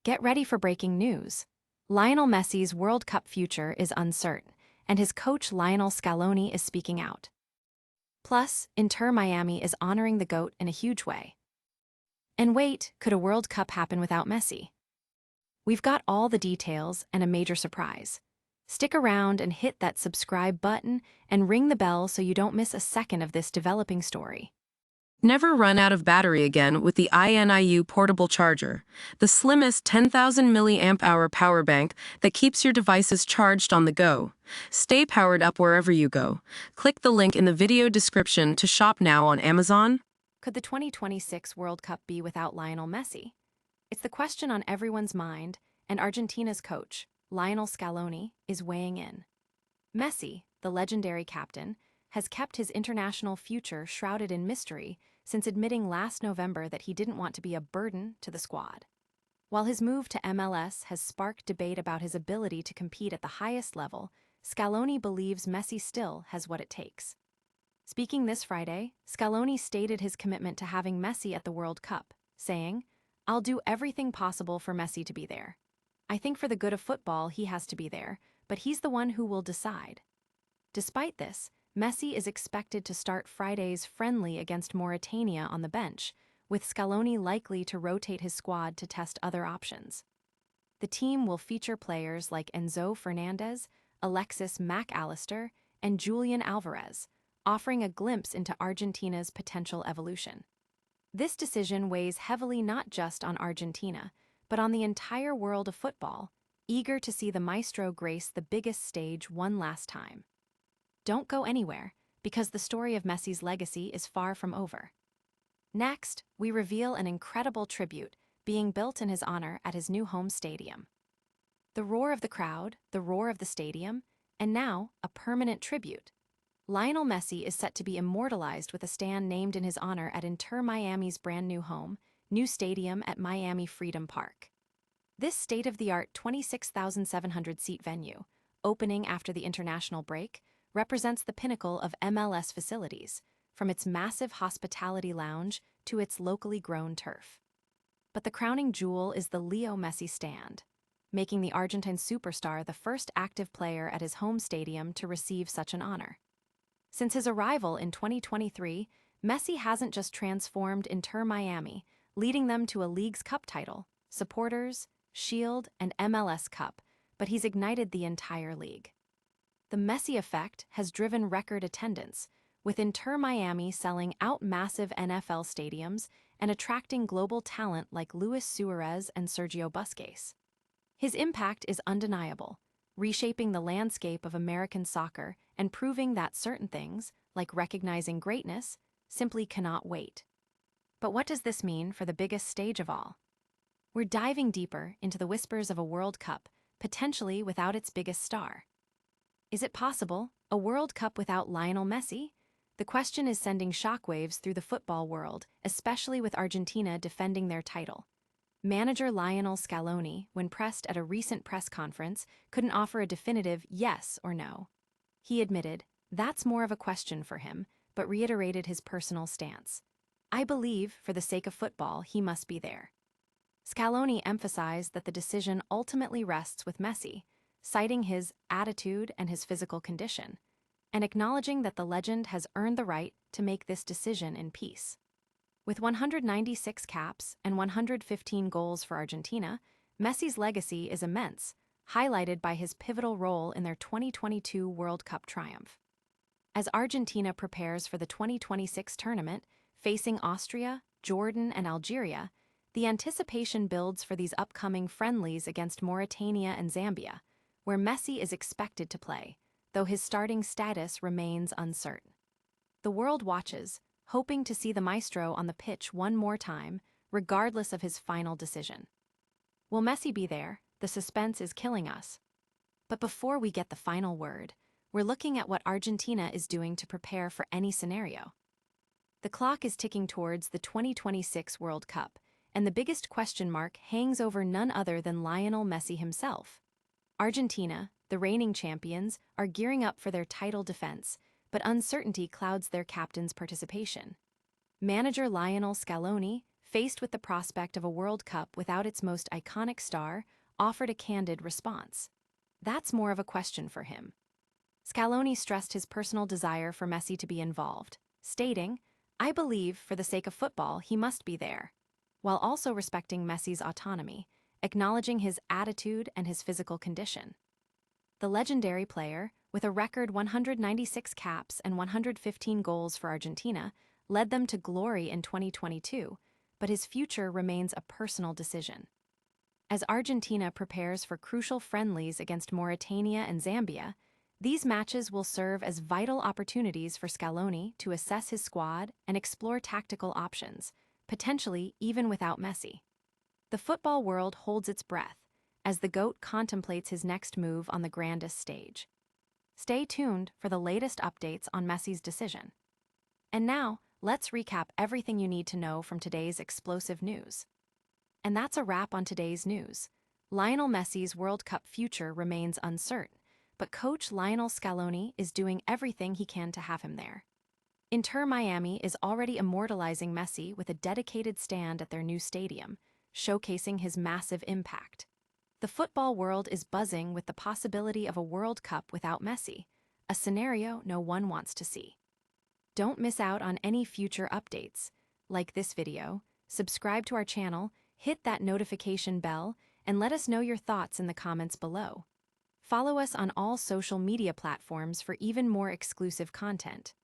Get ready for breaking news. Lionel Messi's World Cup future is uncertain, and his coach Lionel Scaloni is speaking out. Plus, Inter Miami is honoring the GOAT in a huge way. And wait, could a World Cup happen without Messi? We've got all the details and a major surprise. Stick around and hit that subscribe button and ring the bell so you don't miss a second of this developing story. Never run out of battery again with the INIU portable charger, the slimmest 10,000 milliamp hour power bank that keeps your devices charged on the go. Stay powered up wherever you go. Click the link in the video description to shop now on Amazon. Could the 2026 World Cup be without Lionel Messi? It's the question on everyone's mind, and Argentina's coach, Lionel Scaloni, is weighing in. Messi, the legendary captain, has kept his international future shrouded in mystery since admitting last November that he didn't want to be a burden to the squad. While his move to MLS has sparked debate about his ability to compete at the highest level, Scaloni believes Messi still has what it takes. Speaking this Friday, Scaloni stated his commitment to having Messi at the World Cup, saying, "I'll do everything possible for Messi to be there. I think for the good of football he has to be there, but he's the one who will decide." Despite this, Messi is expected to start Friday's friendly against Mauritania on the bench, with Scaloni likely to rotate his squad to test other options. The team will feature players like Enzo Fernandez, Alexis Mac Allister, and Julian Alvarez, offering a glimpse into Argentina's potential evolution. This decision weighs heavily not just on Argentina, but on the entire world of football, eager to see the maestro grace the biggest stage one last time. Don't go anywhere, because the story of Messi's legacy is far from over. Next, we reveal an incredible tribute being built in his honor at his new home stadium. The roar of the crowd, the roar of the stadium, and now a permanent tribute. Lionel Messi is set to be immortalized with a stand named in his honor at Inter Miami's brand new home, new stadium at Miami Freedom Park. This state-of-the-art 26,700-seat venue, opening after the international break, represents the pinnacle of MLS facilities, from its massive hospitality lounge to its locally grown turf. But the crowning jewel is the Leo Messi stand, making the Argentine superstar the first active player at his home stadium to receive such an honor. Since his arrival in 2023, Messi hasn't just transformed Inter Miami, leading them to a League's Cup title, Supporters, Shield, and MLS Cup, but he's ignited the entire league. The Messi effect has driven record attendance, with Inter Miami selling out massive NFL stadiums and attracting global talent like Luis Suarez and Sergio Busquets. His impact is undeniable, reshaping the landscape of American soccer and proving that certain things, like recognizing greatness, simply cannot wait. But what does this mean for the biggest stage of all? We're diving deeper into the whispers of a World Cup, potentially without its biggest star. Is it possible, a World Cup without Lionel Messi? The question is sending shockwaves through the football world, especially with Argentina defending their title. Manager Lionel Scaloni, when pressed at a recent press conference, couldn't offer a definitive yes or no. He admitted, that's more of a question for him, but reiterated his personal stance. "I believe, for the sake of football, he must be there." Scaloni emphasized that the decision ultimately rests with Messi, citing his attitude and his physical condition, and acknowledging that the legend has earned the right to make this decision in peace. With 196 caps and 115 goals for Argentina, Messi's legacy is immense, highlighted by his pivotal role in their 2022 World Cup triumph. As Argentina prepares for the 2026 tournament, facing Austria, Jordan, and Algeria, the anticipation builds for these upcoming friendlies against Mauritania and Zambia, where Messi is expected to play, though his starting status remains uncertain. The world watches, hoping to see the maestro on the pitch one more time, regardless of his final decision. Will Messi be there? The suspense is killing us. But before we get the final word, we're looking at what Argentina is doing to prepare for any scenario. The clock is ticking towards the 2026 World Cup, and the biggest question mark hangs over none other than Lionel Messi himself. Argentina, the reigning champions, are gearing up for their title defense, but uncertainty clouds their captain's participation. Manager Lionel Scaloni faced with the prospect of a World Cup without its most iconic star, offered a candid response. That's more of a question for him. Scaloni stressed his personal desire for Messi to be involved, stating, "I believe, for the sake of football, he must be there," while also respecting Messi's autonomy, acknowledging his attitude and his physical condition. The legendary player, with a record 196 caps and 115 goals for Argentina, led them to glory in 2022, but his future remains a personal decision. As Argentina prepares for crucial friendlies against Mauritania and Zambia, these matches will serve as vital opportunities for Scaloni to assess his squad and explore tactical options, potentially even without Messi. The football world holds its breath as the GOAT contemplates his next move on the grandest stage. Stay tuned for the latest updates on Messi's decision. And now, let's recap everything you need to know from today's explosive news. And that's a wrap on today's news. Lionel Messi's World Cup future remains uncertain, but coach Lionel Scaloni is doing everything he can to have him there. Inter Miami is already immortalizing Messi with a dedicated stand at their new stadium, showcasing his massive impact. The football world is buzzing with the possibility of a World Cup without Messi, a scenario no one wants to see. Don't miss out on any future updates. Like this video, subscribe to our channel, hit that notification bell, and let us know your thoughts in the comments below. Follow us on all social media platforms for even more exclusive content.